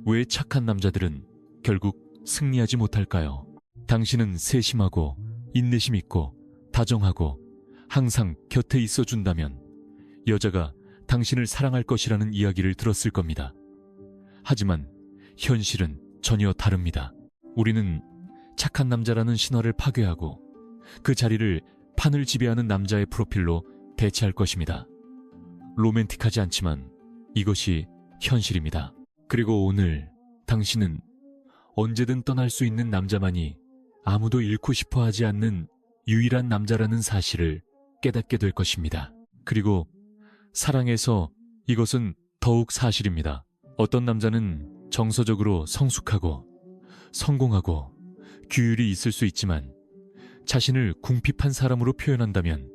왜 착한 남자들은 결국 승리하지 못할까요? 당신은 세심하고 인내심 있고 다정하고 항상 곁에 있어준다면 여자가 당신을 사랑할 것이라는 이야기를 들었을 겁니다. 하지만 현실은 전혀 다릅니다. 우리는 착한 남자라는 신화를 파괴하고 그 자리를 판을 지배하는 남자의 프로필로 대체할 것입니다. 로맨틱하지 않지만 이것이 현실입니다. 그리고 오늘 당신은 언제든 떠날 수 있는 남자만이 아무도 잃고 싶어 하지 않는 유일한 남자라는 사실을 깨닫게 될 것입니다. 그리고 사랑에서 이것은 더욱 사실입니다. 어떤 남자는 정서적으로 성숙하고 성공하고 규율이 있을 수 있지만 자신을 궁핍한 사람으로 표현한다면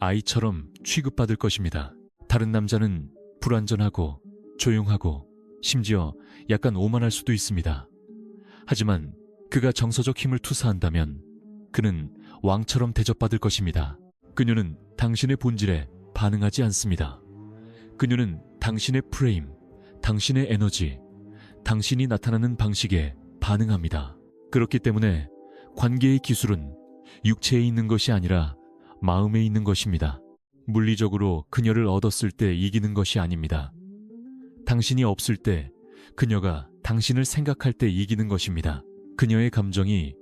아이처럼 취급받을 것입니다. 다른 남자는 불완전하고 조용하고 심지어 약간 오만할 수도 있습니다. 하지만 그가 정서적 힘을 투사한다면 그는 왕처럼 대접받을 것입니다. 그녀는 당신의 본질에 반응하지 않습니다. 그녀는 당신의 프레임, 당신의 에너지, 당신이 나타나는 방식에 반응합니다. 그렇기 때문에 관계의 기술은 육체에 있는 것이 아니라 마음에 있는 것입니다. 물리적으로 그녀를 얻었을 때 이기는 것이 아닙니다. 당신이 없을 때 그녀가 당신을 생각할 때 이기는 것입니다. 그녀의 감정이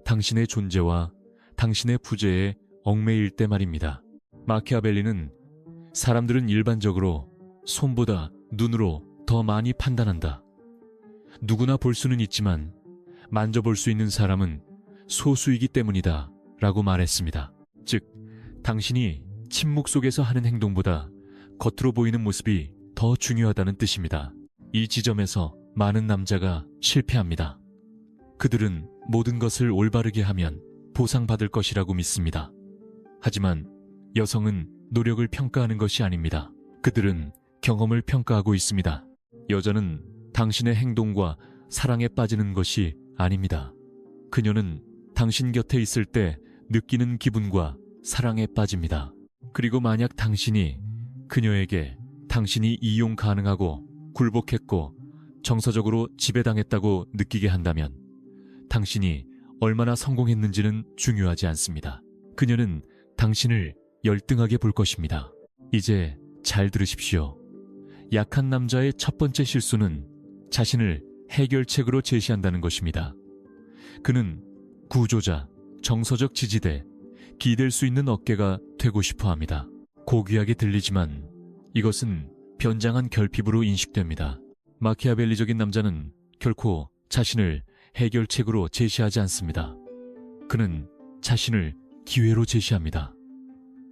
당신의 존재와 당신의 부재에 얽매일 때 말입니다. 마키아벨리는 사람들은 일반적으로 손보다 눈으로 더 많이 판단한다. 누구나 볼 수는 있지만 만져볼 수 있는 사람은 소수이기 때문이다 라고 말했습니다. 즉, 당신이 침묵 속에서 하는 행동보다 겉으로 보이는 모습이 더 중요하다는 뜻입니다. 이 지점에서 많은 남자가 실패합니다. 그들은 모든 것을 올바르게 하면 보상받을 것이라고 믿습니다. 하지만 여성은 노력을 평가하는 것이 아닙니다. 그들은 경험을 평가하고 있습니다. 여자는 당신의 행동과 사랑에 빠지는 것이 아닙니다. 그녀는 당신 곁에 있을 때 느끼는 기분과 사랑에 빠집니다. 그리고 만약 당신이 그녀에게 당신이 이용 가능하고 굴복했고 정서적으로 지배당했다고 느끼게 한다면 당신이 얼마나 성공했는지는 중요하지 않습니다. 그녀는 당신을 열등하게 볼 것입니다. 이제 잘 들으십시오. 약한 남자의 첫 번째 실수는 자신을 해결책으로 제시한다는 것입니다. 그는 구조자, 정서적 지지대, 기댈 수 있는 어깨가 되고 싶어 합니다. 고귀하게 들리지만 이것은 변장한 결핍으로 인식됩니다. 마키아벨리적인 남자는 결코 자신을 해결책으로 제시하지 않습니다. 그는 자신을 기회로 제시합니다.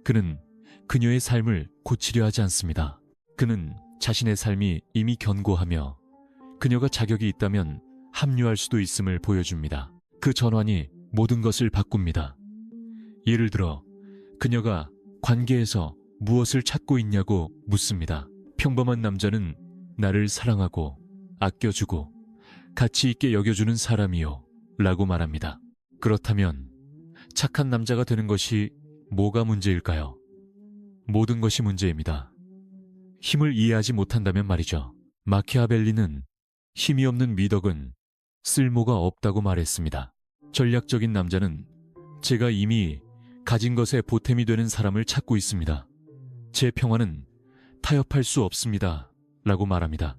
그는 그녀의 삶을 고치려 하지 않습니다. 그는 자신의 삶이 이미 견고하며 그녀가 자격이 있다면 합류할 수도 있음을 보여줍니다. 그 전환이 모든 것을 바꿉니다. 예를 들어 그녀가 관계에서 무엇을 찾고 있냐고 묻습니다. 평범한 남자는 나를 사랑하고 아껴주고 가치 있게 여겨주는 사람이요 라고 말합니다. 그렇다면 착한 남자가 되는 것이 뭐가 문제일까요? 모든 것이 문제입니다. 힘을 이해하지 못한다면 말이죠. 마키아벨리는 힘이 없는 미덕은 쓸모가 없다고 말했습니다. 전략적인 남자는 제가 이미 가진 것에 보탬이 되는 사람을 찾고 있습니다. 제 평화는 타협할 수 없습니다 라고 말합니다.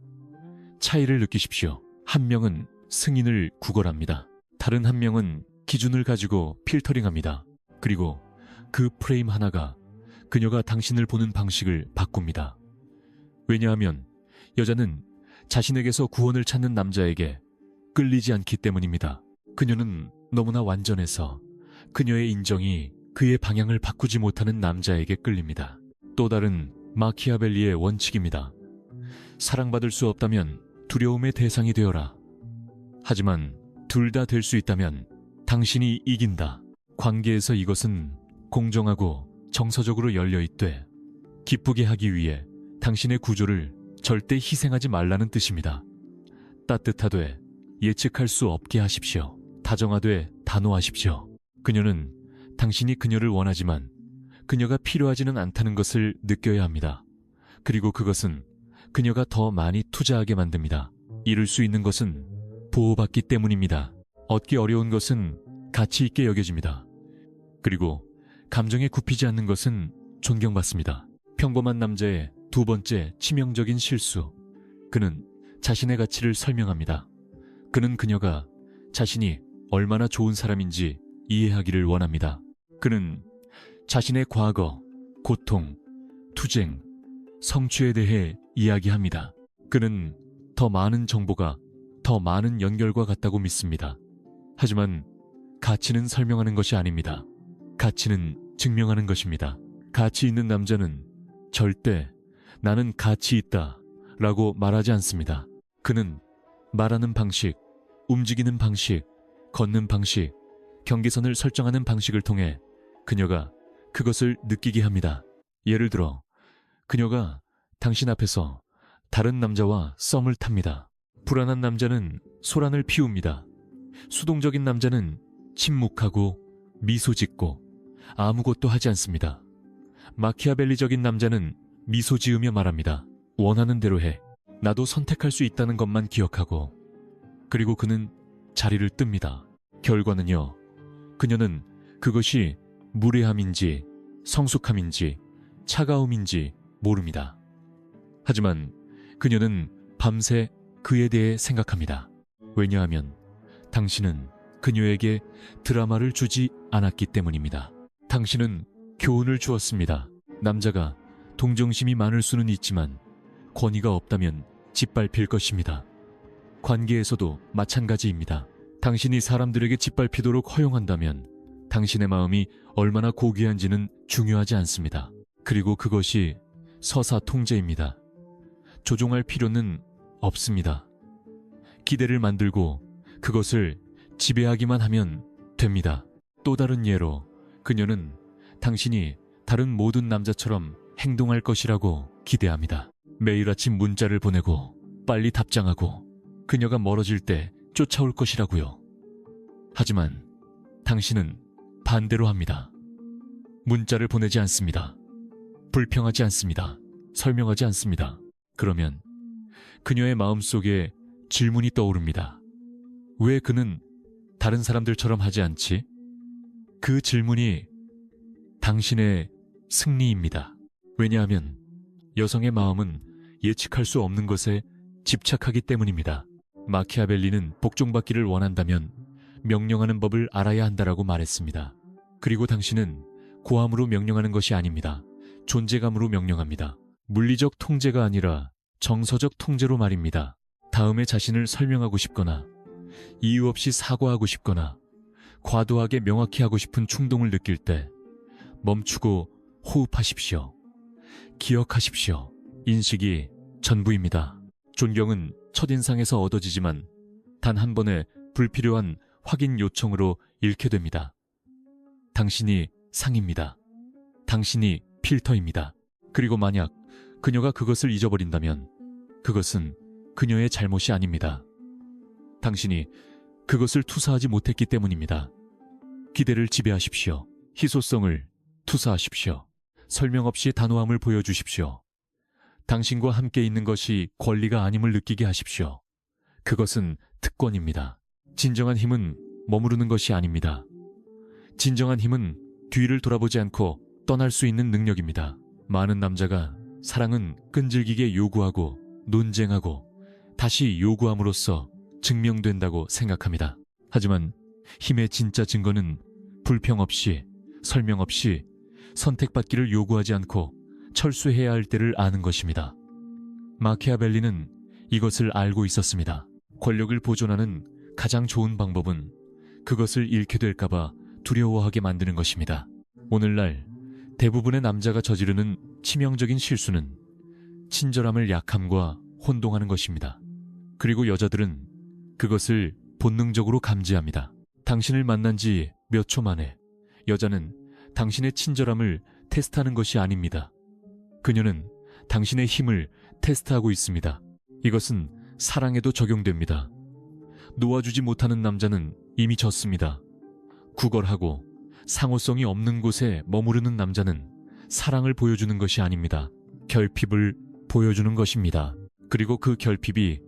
차이를 느끼십시오. 한 명은 승인을 구걸합니다. 다른 한 명은 기준을 가지고 필터링합니다. 그리고 그 프레임 하나가 그녀가 당신을 보는 방식을 바꿉니다. 왜냐하면 여자는 자신에게서 구원을 찾는 남자에게 끌리지 않기 때문입니다. 그녀는 너무나 완전해서 그녀의 인정이 그의 방향을 바꾸지 못하는 남자에게 끌립니다. 또 다른 마키아벨리의 원칙입니다. 사랑받을 수 없다면 두려움의 대상이 되어라. 하지만 둘 다 될 수 있다면 당신이 이긴다. 관계에서 이것은 공정하고 정서적으로 열려있되 기쁘게 하기 위해 당신의 구조를 절대 희생하지 말라는 뜻입니다. 따뜻하되 예측할 수 없게 하십시오. 다정하되 단호하십시오. 그녀는 당신이 그녀를 원하지만 그녀가 필요하지는 않다는 것을 느껴야 합니다. 그리고 그것은 그녀가 더 많이 투자하게 만듭니다. 이룰 수 있는 것은 보호받기 때문입니다. 얻기 어려운 것은 가치 있게 여겨집니다. 그리고 감정에 굽히지 않는 것은 존경받습니다. 평범한 남자의 두 번째 치명적인 실수. 그는 자신의 가치를 설명합니다. 그는 그녀가 자신이 얼마나 좋은 사람인지 이해하기를 원합니다. 그는 자신의 과거, 고통, 투쟁, 성취에 대해 이야기합니다. 그는 더 많은 정보가 더 많은 연결과 같다고 믿습니다. 하지만 가치는 설명하는 것이 아닙니다. 가치는 증명하는 것입니다. 가치 있는 남자는 절대 나는 가치 있다 라고 말하지 않습니다. 그는 말하는 방식, 움직이는 방식, 걷는 방식, 경계선을 설정하는 방식을 통해 그녀가 그것을 느끼게 합니다. 예를 들어 그녀가 당신 앞에서 다른 남자와 썸을 탑니다. 불안한 남자는 소란을 피웁니다. 수동적인 남자는 침묵하고 미소 짓고 아무것도 하지 않습니다. 마키아벨리적인 남자는 미소 지으며 말합니다. 원하는 대로 해. 나도 선택할 수 있다는 것만 기억하고. 그리고 그는 자리를 뜹니다. 결과는요. 그녀는 그것이 무례함인지 성숙함인지 차가움인지 모릅니다. 하지만 그녀는 밤새 그에 대해 생각합니다. 왜냐하면 당신은 그녀에게 드라마를 주지 않았기 때문입니다. 당신은 교훈을 주었습니다. 남자가 동정심이 많을 수는 있지만 권위가 없다면 짓밟힐 것입니다. 관계에서도 마찬가지입니다. 당신이 사람들에게 짓밟히도록 허용한다면 당신의 마음이 얼마나 고귀한지는 중요하지 않습니다. 그리고 그것이 서사 통제입니다. 조종할 필요는 없습니다. 기대를 만들고 그것을 지배하기만 하면 됩니다. 또 다른 예로 그녀는 당신이 다른 모든 남자처럼 행동할 것이라고 기대합니다. 매일 아침 문자를 보내고 빨리 답장하고 그녀가 멀어질 때 쫓아올 것이라고요. 하지만 당신은 반대로 합니다. 문자를 보내지 않습니다. 불평하지 않습니다. 설명하지 않습니다. 그러면 그녀의 마음속에 질문이 떠오릅니다. 왜 그는 다른 사람들처럼 하지 않지? 그 질문이 당신의 승리입니다. 왜냐하면 여성의 마음은 예측할 수 없는 것에 집착하기 때문입니다. 마키아벨리는 복종받기를 원한다면 명령하는 법을 알아야 한다라고 말했습니다. 그리고 당신은 고함으로 명령하는 것이 아닙니다. 존재감으로 명령합니다. 물리적 통제가 아니라 정서적 통제로 말입니다. 다음에 자신을 설명하고 싶거나 이유 없이 사과하고 싶거나 과도하게 명확히 하고 싶은 충동을 느낄 때 멈추고 호흡하십시오. 기억하십시오. 인식이 전부입니다. 존경은 첫인상에서 얻어지지만 단 한 번의 불필요한 확인 요청으로 잃게 됩니다. 당신이 상입니다. 당신이 필터입니다. 그리고 만약 그녀가 그것을 잊어버린다면 그것은 그녀의 잘못이 아닙니다. 당신이 그것을 투사하지 못했기 때문입니다. 기대를 지배하십시오. 희소성을 투사하십시오. 설명 없이 단호함을 보여주십시오. 당신과 함께 있는 것이 권리가 아님을 느끼게 하십시오. 그것은 특권입니다. 진정한 힘은 머무르는 것이 아닙니다. 진정한 힘은 뒤를 돌아보지 않고 떠날 수 있는 능력입니다. 많은 남자가 사랑은 끈질기게 요구하고 논쟁하고 다시 요구함으로써 증명된다고 생각합니다. 하지만 힘의 진짜 증거는 불평 없이 설명 없이 선택받기를 요구하지 않고 철수해야 할 때를 아는 것입니다. 마키아벨리는 이것을 알고 있었습니다. 권력을 보존하는 가장 좋은 방법은 그것을 잃게 될까봐 두려워하게 만드는 것입니다. 오늘날 대부분의 남자가 저지르는 치명적인 실수는 친절함을 약함과 혼동하는 것입니다. 그리고 여자들은 그것을 본능적으로 감지합니다. 당신을 만난 지 몇 초 만에 여자는 당신의 친절함을 테스트하는 것이 아닙니다. 그녀는 당신의 힘을 테스트하고 있습니다. 이것은 사랑에도 적용됩니다. 놓아주지 못하는 남자는 이미 졌습니다. 구걸하고 상호성이 없는 곳에 머무르는 남자는 사랑을 보여주는 것이 아닙니다. 결핍을 보여주는 것입니다. 그리고 그 결핍이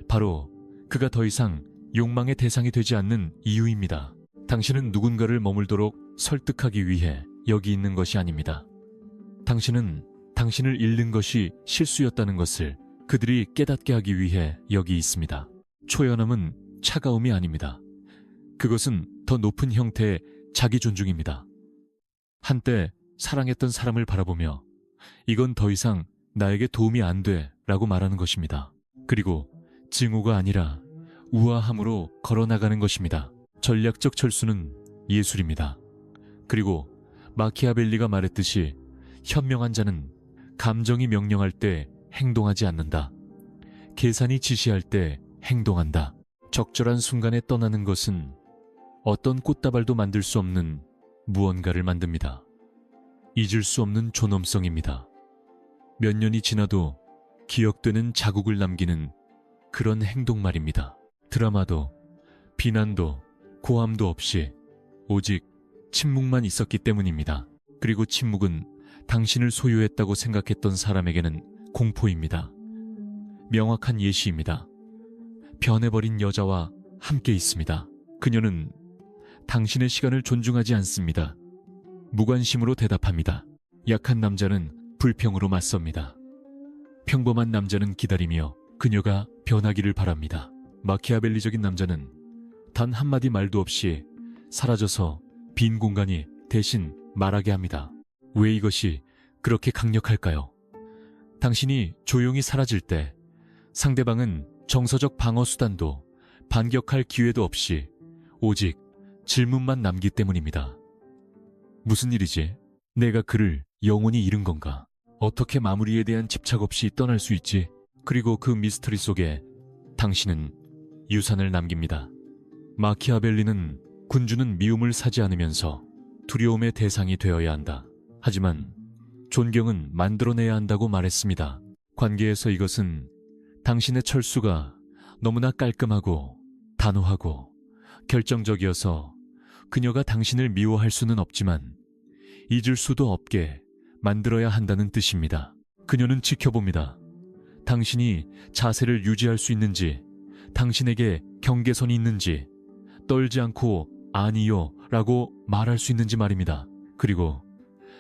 바로 그가 더 이상 욕망의 대상이 되지 않는 이유입니다. 당신은 누군가를 머물도록 설득하기 위해 여기 있는 것이 아닙니다. 당신은 당신을 잃는 것이 실수였다는 것을 그들이 깨닫게 하기 위해 여기 있습니다. 초연함은 차가움이 아닙니다. 그것은 더 높은 형태의 자기 존중입니다. 한때 사랑했던 사람을 바라보며 이건 더 이상 나에게 도움이 안 돼 라고 말하는 것입니다. 그리고 증오가 아니라 우아함으로 걸어나가는 것입니다. 전략적 철수는 예술입니다. 그리고 마키아벨리가 말했듯이 현명한 자는 감정이 명령할 때 행동하지 않는다. 계산이 지시할 때 행동한다. 적절한 순간에 떠나는 것은 어떤 꽃다발도 만들 수 없는 무언가를 만듭니다. 잊을 수 없는 존엄성입니다. 몇 년이 지나도 기억되는 자국을 남기는 그런 행동 말입니다. 드라마도 비난도 고함도 없이 오직 침묵만 있었기 때문입니다. 그리고 침묵은 당신을 소유했다고 생각했던 사람에게는 공포입니다. 명확한 예시입니다. 변해버린 여자와 함께 있습니다. 그녀는 당신의 시간을 존중하지 않습니다. 무관심으로 대답합니다. 약한 남자는 불평으로 맞섭니다. 평범한 남자는 기다리며 그녀가 변하기를 바랍니다. 마키아벨리적인 남자는 단 한마디 말도 없이 사라져서 빈 공간이 대신 말하게 합니다. 왜 이것이 그렇게 강력할까요? 당신이 조용히 사라질 때 상대방은 정서적 방어 수단도 반격할 기회도 없이 오직 질문만 남기 때문입니다. 무슨 일이지? 내가 그를 영원히 잃은 건가? 어떻게 마무리에 대한 집착 없이 떠날 수 있지? 그리고 그 미스터리 속에 당신은 유산을 남깁니다. 마키아벨리는 군주는 미움을 사지 않으면서 두려움의 대상이 되어야 한다. 하지만 존경은 만들어내야 한다고 말했습니다. 관계에서 이것은 당신의 철수가 너무나 깔끔하고 단호하고 결정적이어서 그녀가 당신을 미워할 수는 없지만 잊을 수도 없게 만들어야 한다는 뜻입니다. 그녀는 지켜봅니다. 당신이 자세를 유지할 수 있는지, 당신에게 경계선이 있는지, 떨지 않고 아니요 라고 말할 수 있는지 말입니다. 그리고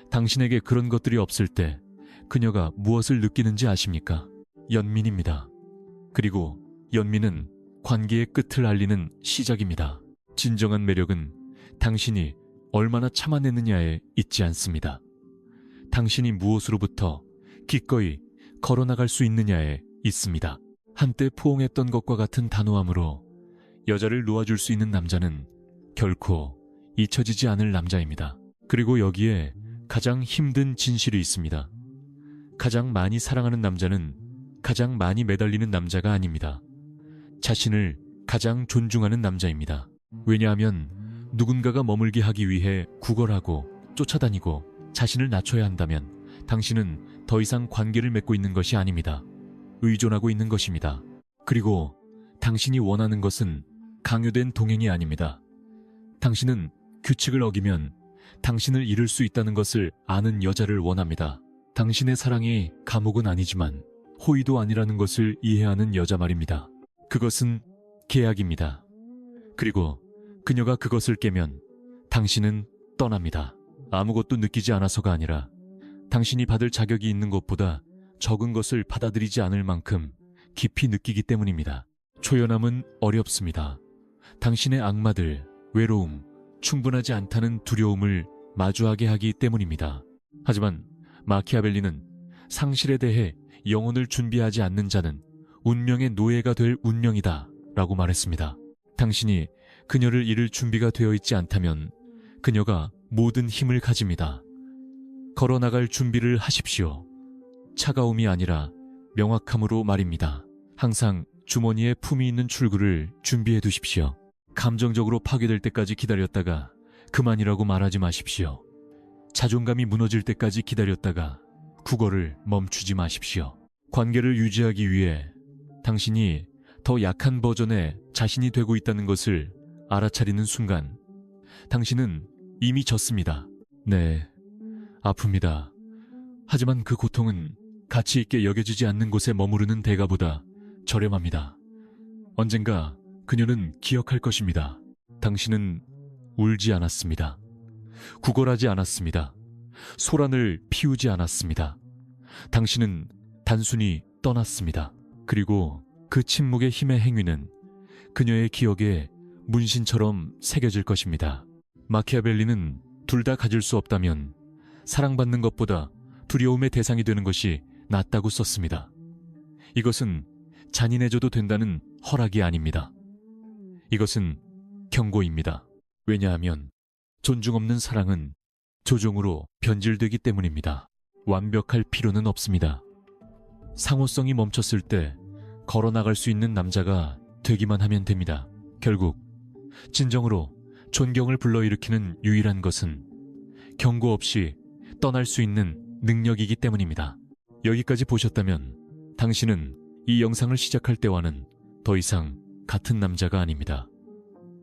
당신에게 그런 것들이 없을 때 그녀가 무엇을 느끼는지 아십니까? 연민입니다. 그리고 연민은 관계의 끝을 알리는 시작입니다. 진정한 매력은 당신이 얼마나 참아내느냐에 있지 않습니다. 당신이 무엇으로부터 기꺼이 걸어나갈 수 있느냐에 있습니다. 한때 포옹했던 것과 같은 단호함으로 여자를 놓아줄 수 있는 남자는 결코 잊혀지지 않을 남자입니다. 그리고 여기에 가장 힘든 진실이 있습니다. 가장 많이 사랑하는 남자는 가장 많이 매달리는 남자가 아닙니다. 자신을 가장 존중하는 남자입니다. 왜냐하면 누군가가 머물게 하기 위해 구걸하고 쫓아다니고 자신을 낮춰야 한다면 당신은 더 이상 관계를 맺고 있는 것이 아닙니다. 의존하고 있는 것입니다. 그리고 당신이 원하는 것은 강요된 동행이 아닙니다. 당신은 규칙을 어기면 당신을 잃을 수 있다는 것을 아는 여자를 원합니다. 당신의 사랑이 감옥은 아니지만 호의도 아니라는 것을 이해하는 여자 말입니다. 그것은 계약입니다. 그리고 그녀가 그것을 깨면 당신은 떠납니다. 아무것도 느끼지 않아서가 아니라 당신이 받을 자격이 있는 것보다 적은 것을 받아들이지 않을 만큼 깊이 느끼기 때문입니다. 초연함은 어렵습니다. 당신의 악마들, 외로움, 충분하지 않다는 두려움을 마주하게 하기 때문입니다. 하지만 마키아벨리는 상실에 대해 영혼을 준비하지 않는 자는 운명의 노예가 될 운명이다 라고 말했습니다. 당신이 그녀를 잃을 준비가 되어 있지 않다면 그녀가 모든 힘을 가집니다. 걸어나갈 준비를 하십시오. 차가움이 아니라 명확함으로 말입니다. 항상 주머니에 품이 있는 출구를 준비해 두십시오. 감정적으로 파괴될 때까지 기다렸다가 그만이라고 말하지 마십시오. 자존감이 무너질 때까지 기다렸다가 국어를 멈추지 마십시오. 관계를 유지하기 위해 당신이 더 약한 버전의 자신이 되고 있다는 것을 알아차리는 순간 당신은 이미 졌습니다. 네, 아픕니다. 하지만 그 고통은 가치 있게 여겨지지 않는 곳에 머무르는 대가보다 저렴합니다. 언젠가 그녀는 기억할 것입니다. 당신은 울지 않았습니다. 구걸하지 않았습니다. 소란을 피우지 않았습니다. 당신은 단순히 떠났습니다. 그리고 그 침묵의 힘의 행위는 그녀의 기억에 문신처럼 새겨질 것입니다. 마키아벨리는 둘 다 가질 수 없다면 사랑받는 것보다 두려움의 대상이 되는 것이 낫다고 썼습니다. 이것은 잔인해져도 된다는 허락이 아닙니다. 이것은 경고입니다. 왜냐하면 존중 없는 사랑은 조종으로 변질되기 때문입니다. 완벽할 필요는 없습니다. 상호성이 멈췄을 때 걸어나갈 수 있는 남자가 되기만 하면 됩니다. 결국 진정으로 존경을 불러일으키는 유일한 것은 경고 없이 떠날 수 있는 능력이기 때문입니다. 여기까지 보셨다면 당신은 이 영상을 시작할 때와는 더 이상 같은 남자가 아닙니다.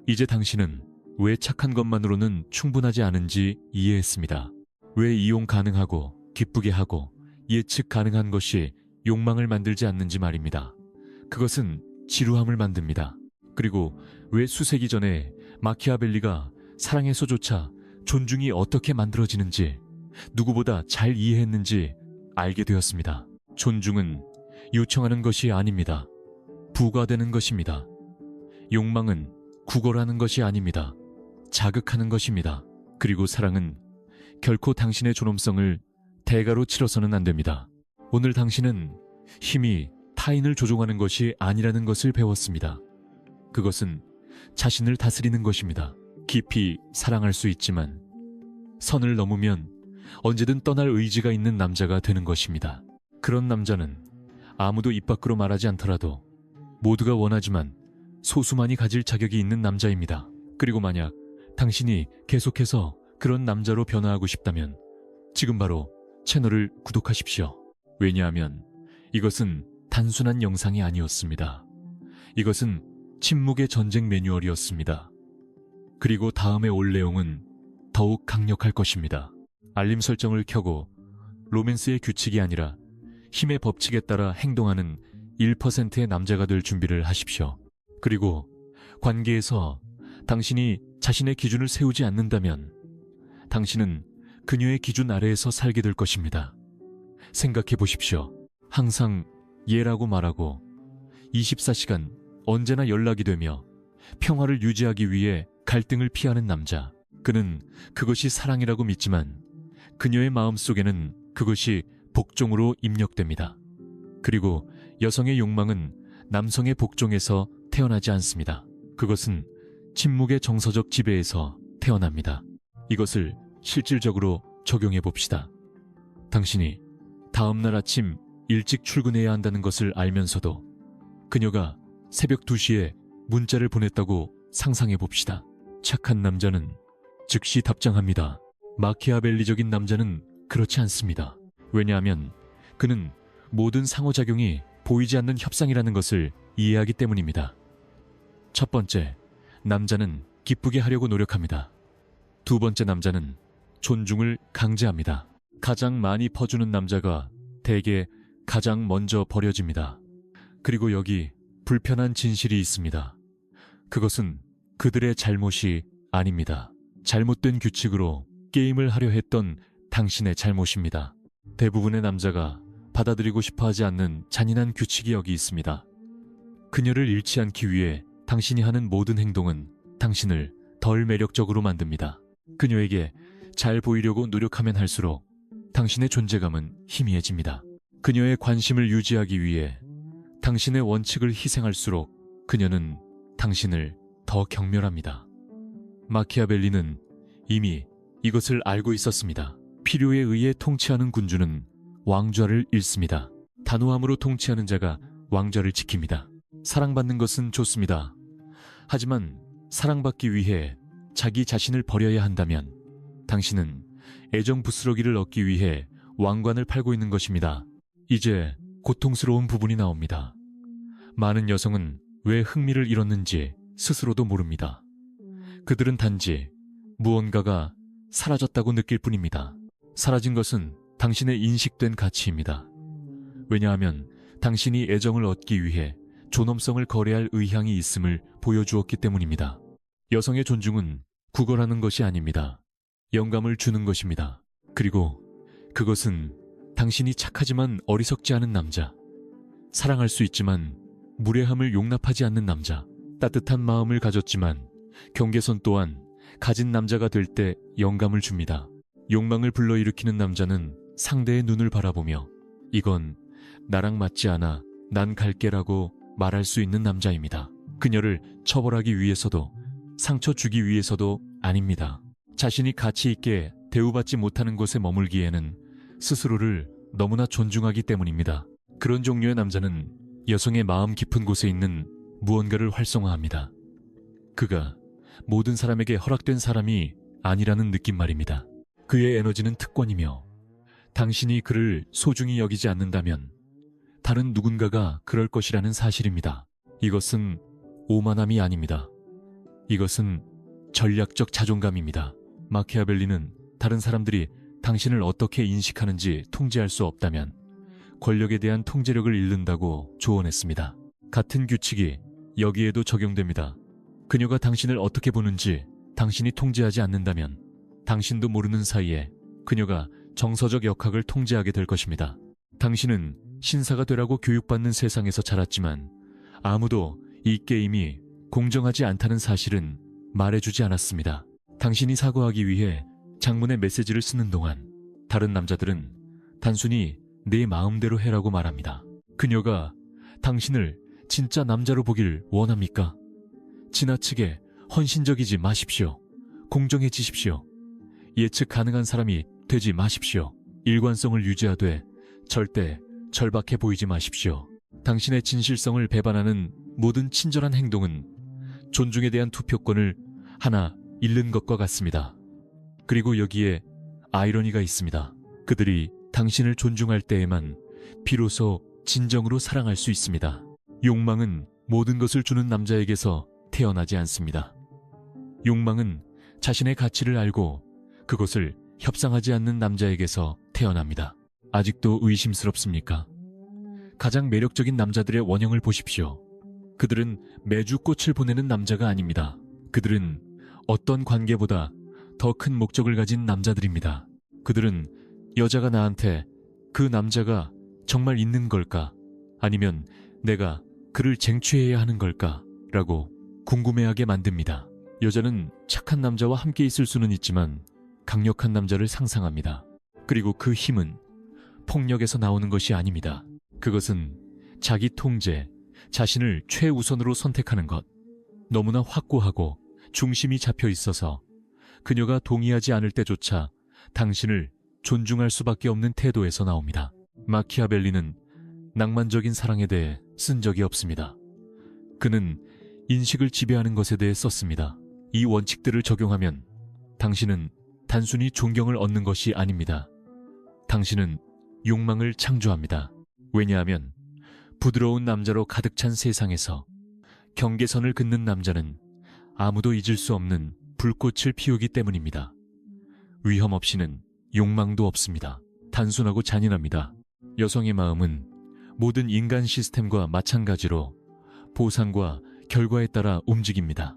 이제 당신은 왜 착한 것만으로는 충분하지 않은지 이해했습니다. 왜 이용 가능하고 기쁘게 하고 예측 가능한 것이 욕망을 만들지 않는지 말입니다. 그것은 지루함을 만듭니다. 그리고 왜 수세기 전에 마키아벨리가 사랑에서조차 존중이 어떻게 만들어지는지 누구보다 잘 이해했는지 알게 되었습니다. 존중은 요청하는 것이 아닙니다. 부과되는 것입니다. 욕망은 구걸하는 것이 아닙니다. 자극하는 것입니다. 그리고 사랑은 결코 당신의 존엄성을 대가로 치러서는 안 됩니다. 오늘 당신은 힘이 타인을 조종하는 것이 아니라는 것을 배웠습니다. 그것은 자신을 다스리는 것입니다. 깊이 사랑할 수 있지만 선을 넘으면 언제든 떠날 의지가 있는 남자가 되는 것입니다. 그런 남자는 아무도 입 밖으로 말하지 않더라도 모두가 원하지만 소수만이 가질 자격이 있는 남자입니다. 그리고 만약 당신이 계속해서 그런 남자로 변화하고 싶다면 지금 바로 채널을 구독하십시오. 왜냐하면 이것은 단순한 영상이 아니었습니다. 이것은 침묵의 전쟁 매뉴얼이었습니다. 그리고 다음에 올 내용은 더욱 강력할 것입니다. 알림 설정을 켜고 로맨스의 규칙이 아니라 힘의 법칙에 따라 행동하는 1%의 남자가 될 준비를 하십시오. 그리고 관계에서 당신이 자신의 기준을 세우지 않는다면 당신은 그녀의 기준 아래에서 살게 될 것입니다. 생각해 보십시오. 항상 예라고 말하고 24시간 언제나 연락이 되며 평화를 유지하기 위해 갈등을 피하는 남자. 그는 그것이 사랑이라고 믿지만 그녀의 마음속에는 그것이 복종으로 입력됩니다. 그리고 여성의 욕망은 남성의 복종에서 태어나지 않습니다. 그것은 침묵의 정서적 지배에서 태어납니다. 이것을 실질적으로 적용해 봅시다. 당신이 다음날 아침 일찍 출근해야 한다는 것을 알면서도 그녀가 새벽 2시에 문자를 보냈다고 상상해 봅시다. 착한 남자는 즉시 답장합니다. 마키아벨리적인 남자는 그렇지 않습니다. 왜냐하면 그는 모든 상호작용이 보이지 않는 협상이라는 것을 이해하기 때문입니다. 첫 번째, 남자는 기쁘게 하려고 노력합니다. 두 번째, 남자는 존중을 강제합니다. 가장 많이 퍼주는 남자가 대개 가장 먼저 버려집니다. 그리고 여기 불편한 진실이 있습니다. 그것은 그들의 잘못이 아닙니다. 잘못된 규칙으로 게임을 하려 했던 당신의 잘못입니다. 대부분의 남자가 받아들이고 싶어하지 않는 잔인한 규칙이 여기 있습니다. 그녀를 잃지 않기 위해 당신이 하는 모든 행동은 당신을 덜 매력적으로 만듭니다. 그녀에게 잘 보이려고 노력하면 할수록 당신의 존재감은 희미해집니다. 그녀의 관심을 유지하기 위해 당신의 원칙을 희생할수록 그녀는 당신을 더 경멸합니다. 마키아벨리는 이미 이것을 알고 있었습니다. 필요에 의해 통치하는 군주는 왕좌를 잃습니다. 단호함으로 통치하는 자가 왕좌를 지킵니다. 사랑받는 것은 좋습니다. 하지만 사랑받기 위해 자기 자신을 버려야 한다면 당신은 애정 부스러기를 얻기 위해 왕관을 팔고 있는 것입니다. 이제 고통스러운 부분이 나옵니다. 많은 여성은 왜 흥미를 잃었는지 스스로도 모릅니다. 그들은 단지 무언가가 사라졌다고 느낄 뿐입니다. 사라진 것은 당신의 인식된 가치입니다. 왜냐하면 당신이 애정을 얻기 위해 존엄성을 거래할 의향이 있음을 보여주었기 때문입니다. 여성의 존중은 구걸하는 것이 아닙니다. 영감을 주는 것입니다. 그리고 그것은 당신이 착하지만 어리석지 않은 남자, 사랑할 수 있지만 무례함을 용납하지 않는 남자, 따뜻한 마음을 가졌지만 경계선 또한 가진 남자가 될 때 영감을 줍니다. 욕망을 불러일으키는 남자는 상대의 눈을 바라보며 이건 나랑 맞지 않아 난 갈게라고 말할 수 있는 남자입니다. 그녀를 처벌하기 위해서도 상처 주기 위해서도 아닙니다. 자신이 가치 있게 대우받지 못하는 곳에 머물기에는 스스로를 너무나 존중하기 때문입니다. 그런 종류의 남자는 여성의 마음 깊은 곳에 있는 무언가를 활성화합니다. 그가 모든 사람에게 허락된 사람이 아니라는 느낌 말입니다. 그의 에너지는 특권이며 당신이 그를 소중히 여기지 않는다면 다른 누군가가 그럴 것이라는 사실입니다. 이것은 오만함이 아닙니다. 이것은 전략적 자존감입니다. 마키아벨리는 다른 사람들이 당신을 어떻게 인식하는지 통제할 수 없다면 권력에 대한 통제력을 잃는다고 조언했습니다. 같은 규칙이 여기에도 적용됩니다. 그녀가 당신을 어떻게 보는지 당신이 통제하지 않는다면 당신도 모르는 사이에 그녀가 정서적 역학을 통제하게 될 것입니다. 당신은 신사가 되라고 교육받는 세상에서 자랐지만 아무도 이 게임이 공정하지 않다는 사실은 말해주지 않았습니다. 당신이 사과하기 위해 장문의 메시지를 쓰는 동안 다른 남자들은 단순히 내 마음대로 해라고 말합니다. 그녀가 당신을 진짜 남자로 보길 원합니까? 지나치게 헌신적이지 마십시오. 공정해지십시오. 예측 가능한 사람이 되지 마십시오. 일관성을 유지하되 절대 절박해 보이지 마십시오. 당신의 진실성을 배반하는 모든 친절한 행동은 존중에 대한 투표권을 하나 잃는 것과 같습니다. 그리고 여기에 아이러니가 있습니다. 그들이 당신을 존중할 때에만 비로소 진정으로 사랑할 수 있습니다. 욕망은 모든 것을 주는 남자에게서 태어나지 않습니다. 욕망은 자신의 가치를 알고 그것을 협상하지 않는 남자에게서 태어납니다. 아직도 의심스럽습니까? 가장 매력적인 남자들의 원형을 보십시오. 그들은 매주 꽃을 보내는 남자가 아닙니다. 그들은 어떤 관계보다 더 큰 목적을 가진 남자들입니다. 그들은 여자가 나한테 그 남자가 정말 있는 걸까? 아니면 내가 그를 쟁취해야 하는 걸까? 라고 궁금해하게 만듭니다. 여자는 착한 남자와 함께 있을 수는 있지만 강력한 남자를 상상합니다. 그리고 그 힘은 폭력에서 나오는 것이 아닙니다. 그것은 자기 통제, 자신을 최우선으로 선택하는 것, 너무나 확고하고 중심이 잡혀 있어서 그녀가 동의하지 않을 때조차 당신을 존중할 수밖에 없는 태도에서 나옵니다. 마키아벨리는 낭만적인 사랑에 대해 쓴 적이 없습니다. 그는 인식을 지배하는 것에 대해 썼습니다. 이 원칙들을 적용하면 당신은 단순히 존경을 얻는 것이 아닙니다. 당신은 욕망을 창조합니다. 왜냐하면 부드러운 남자로 가득 찬 세상에서 경계선을 긋는 남자는 아무도 잊을 수 없는 불꽃을 피우기 때문입니다. 위험 없이는 욕망도 없습니다. 단순하고 잔인합니다. 여성의 마음은 모든 인간 시스템과 마찬가지로 보상과 결과에 따라 움직입니다.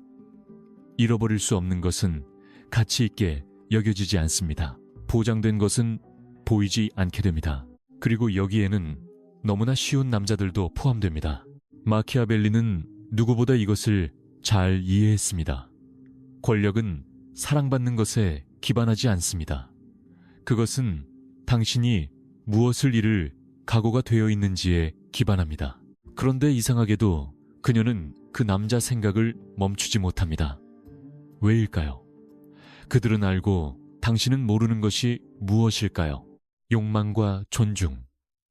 잃어버릴 수 없는 것은 가치 있게 여겨지지 않습니다. 보장된 것은 보이지 않게 됩니다. 그리고 여기에는 너무나 쉬운 남자들도 포함됩니다. 마키아벨리는 누구보다 이것을 잘 이해했습니다. 권력은 사랑받는 것에 기반하지 않습니다. 그것은 당신이 무엇을 잃을 각오가 되어 있는지에 기반합니다. 그런데 이상하게도 그녀는 그 남자 생각을 멈추지 못합니다. 왜일까요? 그들은 알고 당신은 모르는 것이 무엇일까요? 욕망과 존중,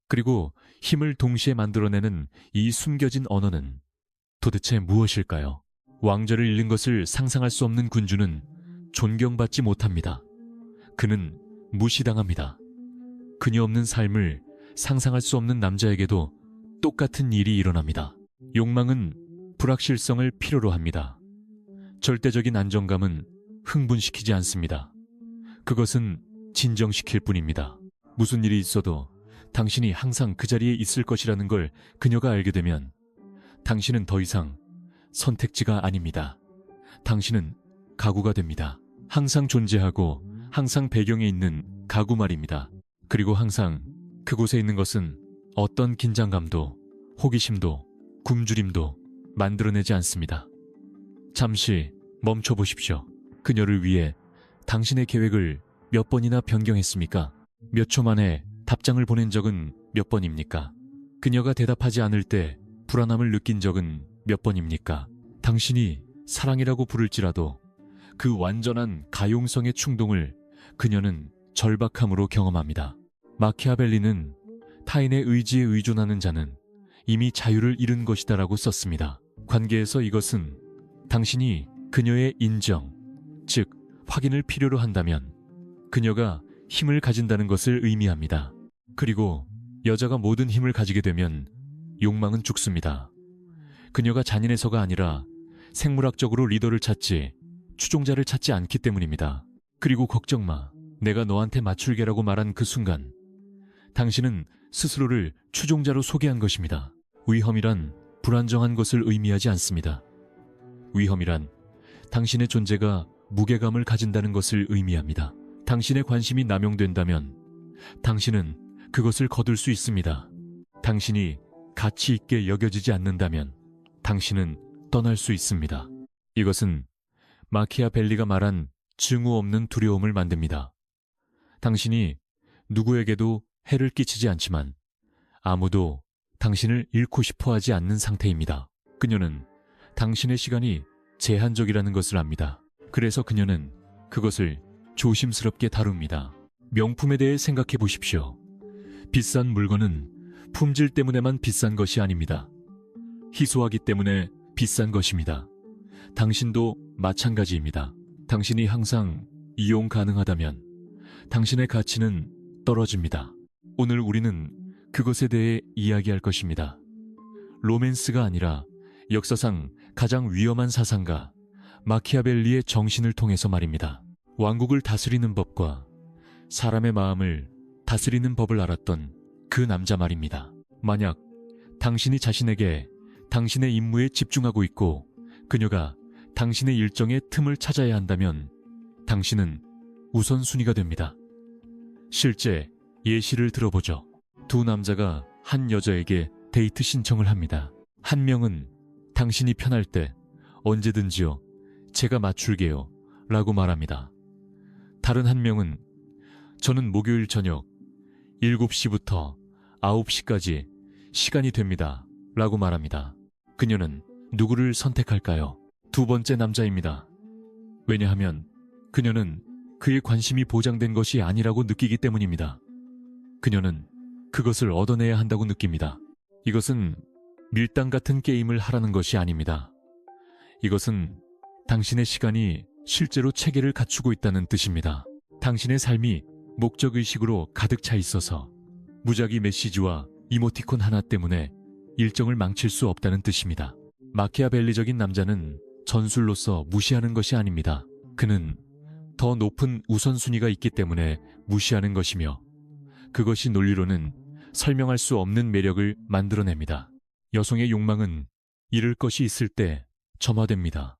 그리고 힘을 동시에 만들어내는 이 숨겨진 언어는 도대체 무엇일까요? 왕좌를 잃는 것을 상상할 수 없는 군주는 존경받지 못합니다. 그는 무시당합니다. 그녀 없는 삶을 상상할 수 없는 남자에게도 똑같은 일이 일어납니다. 욕망은 불확실성을 필요로 합니다. 절대적인 안정감은 흥분시키지 않습니다. 그것은 진정시킬 뿐입니다. 무슨 일이 있어도 당신이 항상 그 자리에 있을 것이라는 걸 그녀가 알게 되면 당신은 더 이상 선택지가 아닙니다. 당신은 가구가 됩니다. 항상 존재하고 항상 배경에 있는 가구 말입니다. 그리고 항상 그곳에 있는 것은 어떤 긴장감도 호기심도 굶주림도 만들어내지 않습니다. 잠시 멈춰보십시오. 그녀를 위해 당신의 계획을 몇 번이나 변경했습니까? 몇 초 만에 답장을 보낸 적은 몇 번입니까? 그녀가 대답하지 않을 때 불안함을 느낀 적은 몇 번입니까? 당신이 사랑이라고 부를지라도 그 완전한 가용성의 충동을 그녀는 절박함으로 경험합니다. 마키아벨리는 타인의 의지에 의존하는 자는 이미 자유를 잃은 것이다라고 썼습니다. 관계에서 이것은 당신이 그녀의 인정, 즉 확인을 필요로 한다면 그녀가 힘을 가진다는 것을 의미합니다. 그리고 여자가 모든 힘을 가지게 되면 욕망은 죽습니다. 그녀가 잔인해서가 아니라 생물학적으로 리더를 찾지 추종자를 찾지 않기 때문입니다. 그리고 걱정 마. 내가 너한테 맞출게라고 말한 그 순간 당신은 스스로를 추종자로 소개한 것입니다. 위험이란 불안정한 것을 의미하지 않습니다. 위험이란 당신의 존재가 무게감을 가진다는 것을 의미합니다. 당신의 관심이 남용된다면 당신은 그것을 거둘 수 있습니다. 당신이 가치 있게 여겨지지 않는다면 당신은 떠날 수 있습니다. 이것은 마키아벨리가 말한 증오 없는 두려움을 만듭니다. 당신이 누구에게도 해를 끼치지 않지만 아무도 당신을 잃고 싶어 하지 않는 상태입니다. 그녀는 당신의 시간이 제한적이라는 것을 압니다. 그래서 그녀는 그것을 조심스럽게 다룹니다. 명품에 대해 생각해 보십시오. 비싼 물건은 품질 때문에만 비싼 것이 아닙니다. 희소하기 때문에 비싼 것입니다. 당신도 마찬가지입니다. 당신이 항상 이용 가능하다면 당신의 가치는 떨어집니다. 오늘 우리는 그것에 대해 이야기할 것입니다. 로맨스가 아니라 역사상 가장 위험한 사상가 마키아벨리의 정신을 통해서 말입니다. 왕국을 다스리는 법과 사람의 마음을 다스리는 법을 알았던 그 남자 말입니다. 만약 당신이 자신에게 당신의 임무에 집중하고 있고 그녀가 당신의 일정에 틈을 찾아야 한다면 당신은 우선순위가 됩니다. 실제 예시를 들어보죠. 두 남자가 한 여자에게 데이트 신청을 합니다. 한 명은 당신이 편할 때 언제든지요, 제가 맞출게요 라고 말합니다. 다른 한 명은 저는 목요일 저녁 7시부터 9시까지 시간이 됩니다 라고 말합니다. 그녀는 누구를 선택할까요? 두 번째 남자입니다. 왜냐하면 그녀는 그의 관심이 보장된 것이 아니라고 느끼기 때문입니다. 그녀는 그것을 얻어내야 한다고 느낍니다. 이것은 밀당 같은 게임을 하라는 것이 아닙니다. 이것은 당신의 시간이 실제로 체계를 갖추고 있다는 뜻입니다. 당신의 삶이 목적의식으로 가득 차 있어서 무작위 메시지와 이모티콘 하나 때문에 일정을 망칠 수 없다는 뜻입니다. 마키아벨리적인 남자는 전술로서 무시하는 것이 아닙니다. 그는 더 높은 우선순위가 있기 때문에 무시하는 것이며 그것이 논리로는 설명할 수 없는 매력을 만들어냅니다. 여성의 욕망은 잃을 것이 있을 때 점화됩니다.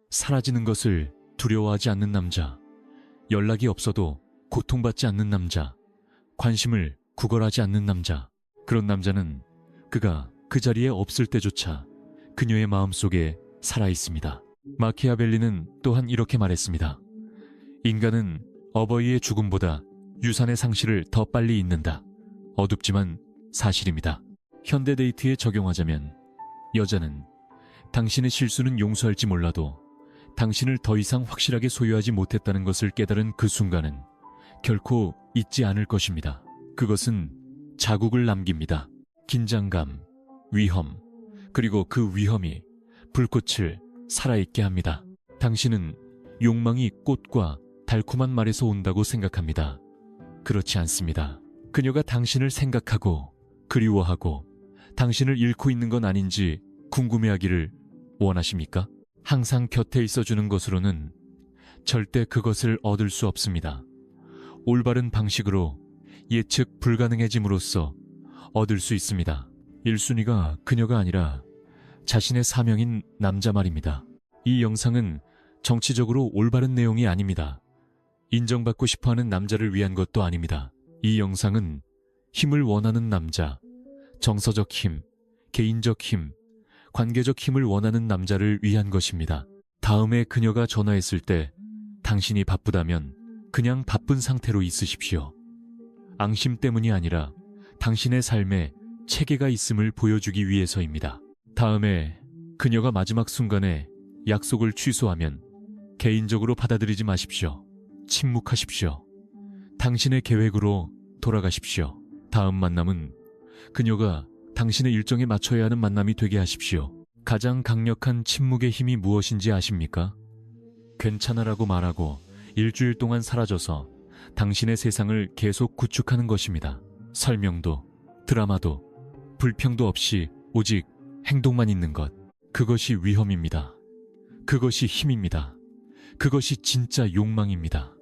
사라지는 것을 두려워하지 않는 남자, 연락이 없어도 고통받지 않는 남자, 관심을 구걸하지 않는 남자, 그런 남자는 그가 그 자리에 없을 때조차 그녀의 마음속에 살아있습니다. 마키아벨리는 또한 이렇게 말했습니다. 인간은 어버이의 죽음보다 유산의 상실을 더 빨리 잊는다. 어둡지만 사실입니다. 현대 데이트에 적용하자면 여자는 당신의 실수는 용서할지 몰라도 당신을 더 이상 확실하게 소유하지 못했다는 것을 깨달은 그 순간은 결코 잊지 않을 것입니다. 그것은 자국을 남깁니다. 긴장감, 위험, 그리고 그 위험이 불꽃을 살아있게 합니다. 당신은 욕망이 꽃과 달콤한 말에서 온다고 생각합니다. 그렇지 않습니다. 그녀가 당신을 생각하고 그리워하고 당신을 잃고 있는 건 아닌지 궁금해하기를 원하십니까? 항상 곁에 있어주는 것으로는 절대 그것을 얻을 수 없습니다. 올바른 방식으로 예측 불가능해짐으로써 얻을 수 있습니다. 1순위가 그녀가 아니라 자신의 사명인 남자 말입니다. 이 영상은 정치적으로 올바른 내용이 아닙니다. 인정받고 싶어하는 남자를 위한 것도 아닙니다. 이 영상은 힘을 원하는 남자, 정서적 힘, 개인적 힘, 관계적 힘을 원하는 남자를 위한 것입니다. 다음에 그녀가 전화했을 때 당신이 바쁘다면 그냥 바쁜 상태로 있으십시오. 앙심 때문이 아니라 당신의 삶에 체계가 있음을 보여주기 위해서입니다. 다음에 그녀가 마지막 순간에 약속을 취소하면 개인적으로 받아들이지 마십시오. 침묵하십시오. 당신의 계획으로 돌아가십시오. 다음 만남은 그녀가 당신의 일정에 맞춰야 하는 만남이 되게 하십시오. 가장 강력한 침묵의 힘이 무엇인지 아십니까? 괜찮아라고 말하고 일주일 동안 사라져서 당신의 세상을 계속 구축하는 것입니다. 설명도, 드라마도, 불평도 없이 오직 행동만 있는 것. 그것이 위험입니다. 그것이 힘입니다. 그것이 진짜 욕망입니다.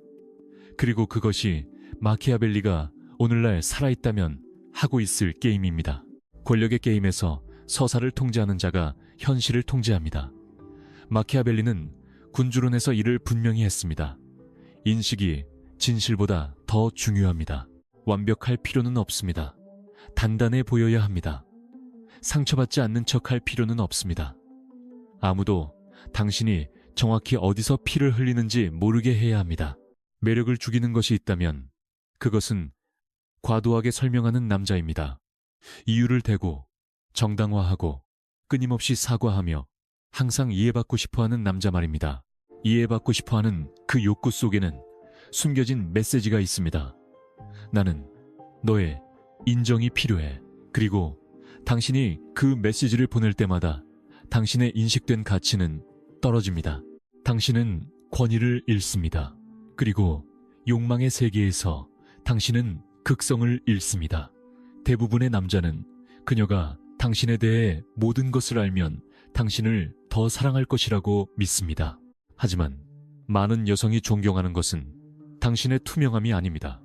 그리고 그것이 마키아벨리가 오늘날 살아있다면 하고 있을 게임입니다. 권력의 게임에서 서사를 통제하는 자가 현실을 통제합니다. 마키아벨리는 군주론에서 이를 분명히 했습니다. 인식이 진실보다 더 중요합니다. 완벽할 필요는 없습니다. 단단해 보여야 합니다. 상처받지 않는 척할 필요는 없습니다. 아무도 당신이 정확히 어디서 피를 흘리는지 모르게 해야 합니다. 매력을 죽이는 것이 있다면 그것은 과도하게 설명하는 남자입니다. 이유를 대고 정당화하고 끊임없이 사과하며 항상 이해받고 싶어하는 남자 말입니다. 이해받고 싶어하는 그 욕구 속에는 숨겨진 메시지가 있습니다. 나는 너의 인정이 필요해. 그리고 당신이 그 메시지를 보낼 때마다 당신의 인식된 가치는 떨어집니다. 당신은 권위를 잃습니다. 그리고 욕망의 세계에서 당신은 극성을 잃습니다. 대부분의 남자는 그녀가 당신에 대해 모든 것을 알면 당신을 더 사랑할 것이라고 믿습니다. 하지만 많은 여성이 존경하는 것은 당신의 투명함이 아닙니다.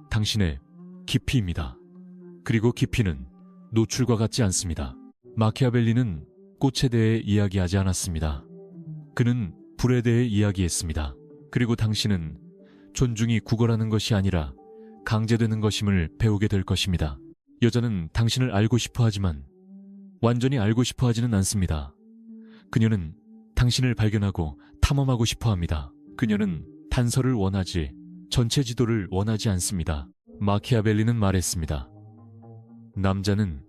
당신의 깊이입니다. 그리고 깊이는 노출과 같지 않습니다. 마키아벨리는 꽃에 대해 이야기하지 않았습니다. 그는 불에 대해 이야기했습니다. 그리고 당신은 존중이 구걸하는 것이 아니라 강제되는 것임을 배우게 될 것입니다. 여자는 당신을 알고 싶어 하지만 완전히 알고 싶어 하지는 않습니다. 그녀는 당신을 발견하고 탐험하고 싶어 합니다. 그녀는 단서를 원하지 전체 지도를 원하지 않습니다. 마키아벨리는 말했습니다. 남자는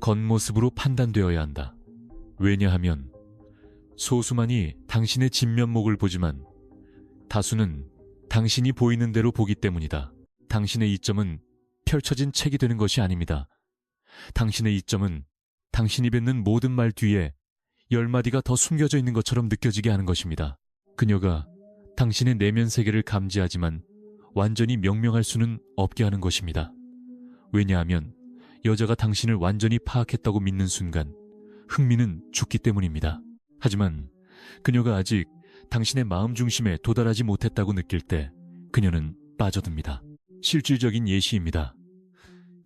겉모습으로 판단되어야 한다. 왜냐하면 소수만이 당신의 진면목을 보지만 다수는 당신이 보이는 대로 보기 때문이다. 당신의 이점은 펼쳐진 책이 되는 것이 아닙니다. 당신의 이점은 당신이 뱉는 모든 말 뒤에 10마디가 더 숨겨져 있는 것처럼 느껴지게 하는 것입니다. 그녀가 당신의 내면 세계를 감지하지만 완전히 명명할 수는 없게 하는 것입니다. 왜냐하면 여자가 당신을 완전히 파악했다고 믿는 순간 흥미는 죽기 때문입니다. 하지만 그녀가 아직 당신의 마음 중심에 도달하지 못했다고 느낄 때 그녀는 빠져듭니다. 실질적인 예시입니다.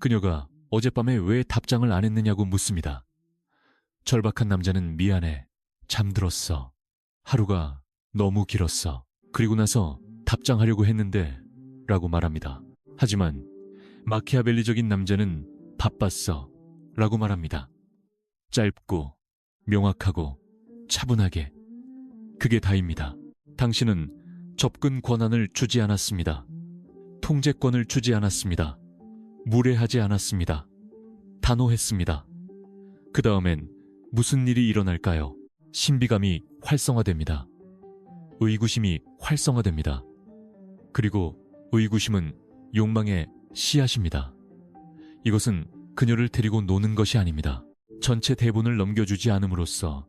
그녀가 어젯밤에 왜 답장을 안 했느냐고 묻습니다. 절박한 남자는 미안해. 잠들었어. 하루가 너무 길었어. 그리고 나서 답장하려고 했는데 라고 말합니다. 하지만 마키아벨리적인 남자는 바빴어 라고 말합니다. 짧고 명확하고 차분하게. 그게 다입니다. 당신은 접근 권한을 주지 않았습니다. 통제권을 주지 않았습니다. 무례하지 않았습니다. 단호했습니다. 그 다음엔 무슨 일이 일어날까요? 신비감이 활성화됩니다. 의구심이 활성화됩니다. 그리고 의구심은 욕망의 씨앗입니다. 이것은 그녀를 데리고 노는 것이 아닙니다. 전체 대본을 넘겨주지 않음으로써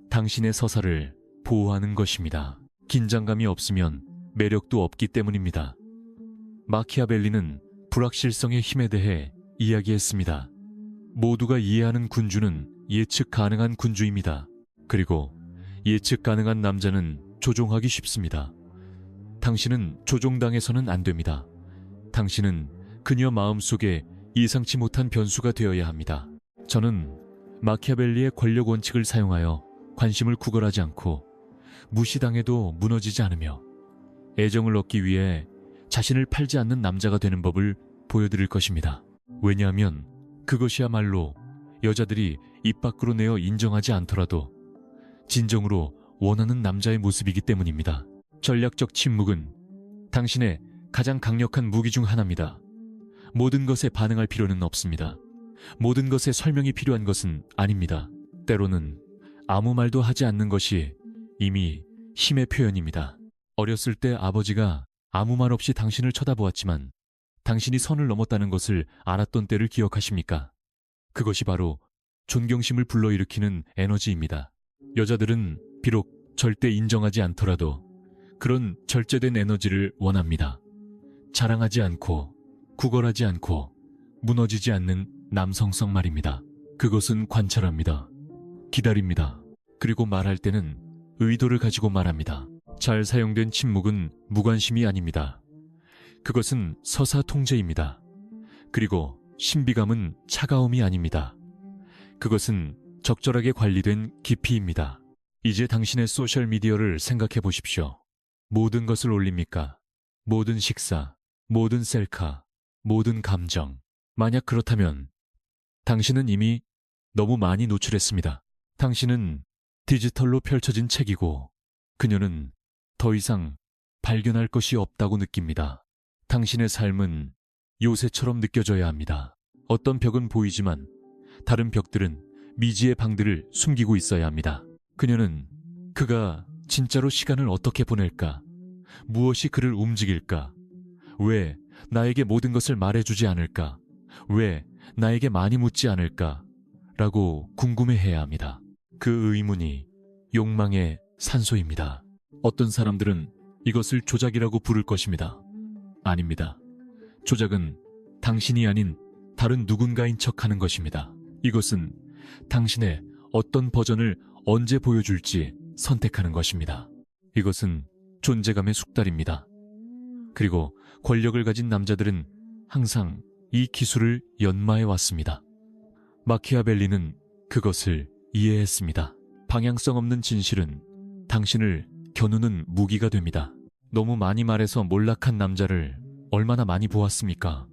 당신의 서사를 보호하는 것입니다. 긴장감이 없으면 매력도 없기 때문입니다. 마키아벨리는 불확실성의 힘에 대해 이야기했습니다. 모두가 이해하는 군주는 예측 가능한 군주입니다. 그리고 예측 가능한 남자는 조종하기 쉽습니다. 당신은 조종당해서는 안 됩니다. 당신은 그녀 마음속에 예상치 못한 변수가 되어야 합니다. 저는 마키아벨리의 권력 원칙을 사용하여 관심을 구걸하지 않고 무시당해도 무너지지 않으며 애정을 얻기 위해 자신을 팔지 않는 남자가 되는 법을 보여드릴 것입니다. 왜냐하면 그것이야말로 여자들이 입 밖으로 내어 인정하지 않더라도 진정으로 원하는 남자의 모습이기 때문입니다. 전략적 침묵은 당신의 가장 강력한 무기 중 하나입니다. 모든 것에 반응할 필요는 없습니다. 모든 것에 설명이 필요한 것은 아닙니다. 때로는 아무 말도 하지 않는 것이 이미 힘의 표현입니다. 어렸을 때 아버지가 아무 말 없이 당신을 쳐다보았지만 당신이 선을 넘었다는 것을 알았던 때를 기억하십니까? 그것이 바로 존경심을 불러일으키는 에너지입니다. 여자들은 비록 절대 인정하지 않더라도 그런 절제된 에너지를 원합니다. 자랑하지 않고 구걸하지 않고 무너지지 않는 남성성 말입니다. 그것은 관찰합니다. 기다립니다. 그리고 말할 때는 의도를 가지고 말합니다. 잘 사용된 침묵은 무관심이 아닙니다. 그것은 서사 통제입니다. 그리고 신비감은 차가움이 아닙니다. 그것은 적절하게 관리된 깊이입니다. 이제 당신의 소셜미디어를 생각해 보십시오. 모든 것을 올립니까? 모든 식사, 모든 셀카, 모든 감정. 만약 그렇다면 당신은 이미 너무 많이 노출했습니다. 당신은 디지털로 펼쳐진 책이고 그녀는 더 이상 발견할 것이 없다고 느낍니다. 당신의 삶은 요새처럼 느껴져야 합니다. 어떤 벽은 보이지만 다른 벽들은 미지의 방들을 숨기고 있어야 합니다. 그녀는 그가 진짜로 시간을 어떻게 보낼까? 무엇이 그를 움직일까? 왜 나에게 모든 것을 말해주지 않을까? 왜 나에게 많이 묻지 않을까? 라고 궁금해해야 합니다. 그 의문이 욕망의 산소입니다. 어떤 사람들은 이것을 조작이라고 부를 것입니다. 아닙니다. 조작은 당신이 아닌 다른 누군가인 척하는 것입니다. 이것은 당신의 어떤 버전을 언제 보여줄지 선택하는 것입니다. 이것은 존재감의 숙달입니다. 그리고 권력을 가진 남자들은 항상 이 기술을 연마해 왔습니다. 마키아벨리는 그것을 이해했습니다. 방향성 없는 진실은 당신을 겨누는 무기가 됩니다. 너무 많이 말해서 몰락한 남자를 얼마나 많이 보았습니까?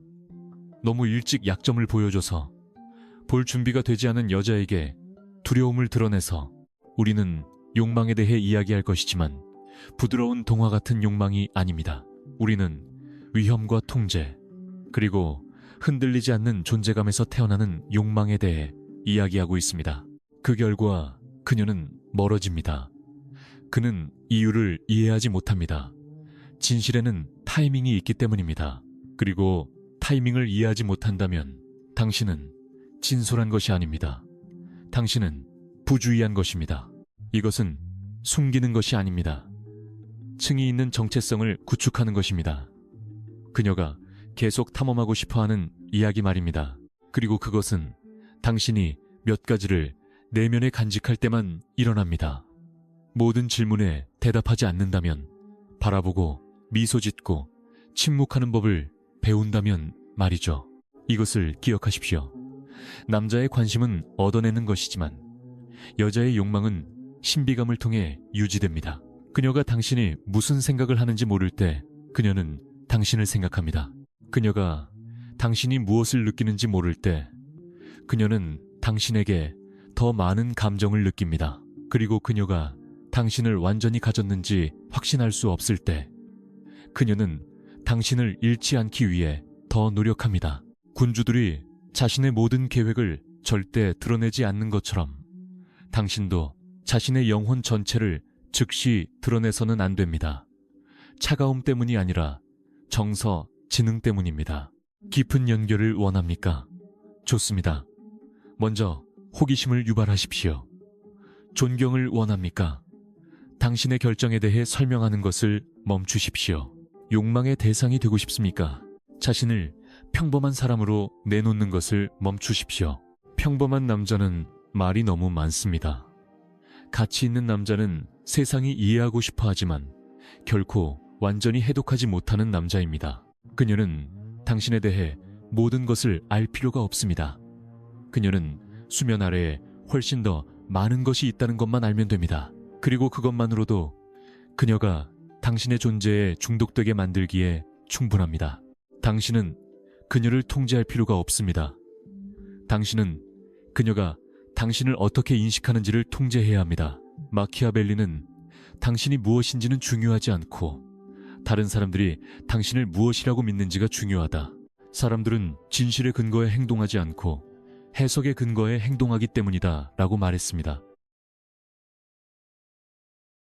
너무 일찍 약점을 보여줘서 볼 준비가 되지 않은 여자에게 두려움을 드러내서 우리는 욕망에 대해 이야기할 것이지만 부드러운 동화 같은 욕망이 아닙니다. 우리는 위험과 통제, 그리고 흔들리지 않는 존재감에서 태어나는 욕망에 대해 이야기하고 있습니다. 그 결과 그녀는 멀어집니다. 그는 이유를 이해하지 못합니다. 진실에는 타이밍이 있기 때문입니다. 그리고 타이밍을 이해하지 못한다면 당신은 진솔한 것이 아닙니다. 당신은 부주의한 것입니다. 이것은 숨기는 것이 아닙니다. 층이 있는 정체성을 구축하는 것입니다. 그녀가 계속 탐험하고 싶어하는 이야기 말입니다. 그리고 그것은 당신이 몇 가지를 내면에 간직할 때만 일어납니다. 모든 질문에 대답하지 않는다면, 바라보고 미소 짓고 침묵하는 법을 배운다면 말이죠. 이것을 기억하십시오. 남자의 관심은 얻어내는 것이지만 여자의 욕망은 신비감을 통해 유지됩니다. 그녀가 당신이 무슨 생각을 하는지 모를 때 그녀는 당신을 생각합니다. 그녀가 당신이 무엇을 느끼는지 모를 때 그녀는 당신에게 더 많은 감정을 느낍니다. 그리고 그녀가 당신을 완전히 가졌는지 확신할 수 없을 때 그녀는 당신을 잃지 않기 위해 더 노력합니다. 군주들이 자신의 모든 계획을 절대 드러내지 않는 것처럼 당신도 자신의 영혼 전체를 즉시 드러내서는 안 됩니다. 차가움 때문이 아니라 정서, 지능 때문입니다. 깊은 연결을 원합니까? 좋습니다. 먼저 호기심을 유발하십시오. 존경을 원합니까? 당신의 결정에 대해 설명하는 것을 멈추십시오. 욕망의 대상이 되고 싶습니까? 자신을 평범한 사람으로 내놓는 것을 멈추십시오. 평범한 남자는 말이 너무 많습니다. 가치 있는 남자는 세상이 이해하고 싶어 하지만 결코 완전히 해독하지 못하는 남자입니다. 그녀는 당신에 대해 모든 것을 알 필요가 없습니다. 그녀는 수면 아래에 훨씬 더 많은 것이 있다는 것만 알면 됩니다. 그리고 그것만으로도 그녀가 당신의 존재에 중독되게 만들기에 충분합니다. 당신은 그녀를 통제할 필요가 없습니다. 당신은 그녀가 당신을 어떻게 인식하는지를 통제해야 합니다. 마키아벨리는 당신이 무엇인지는 중요하지 않고 다른 사람들이 당신을 무엇이라고 믿는지가 중요하다. 사람들은 진실의 근거에 행동하지 않고 해석의 근거에 행동하기 때문이다 라고 말했습니다.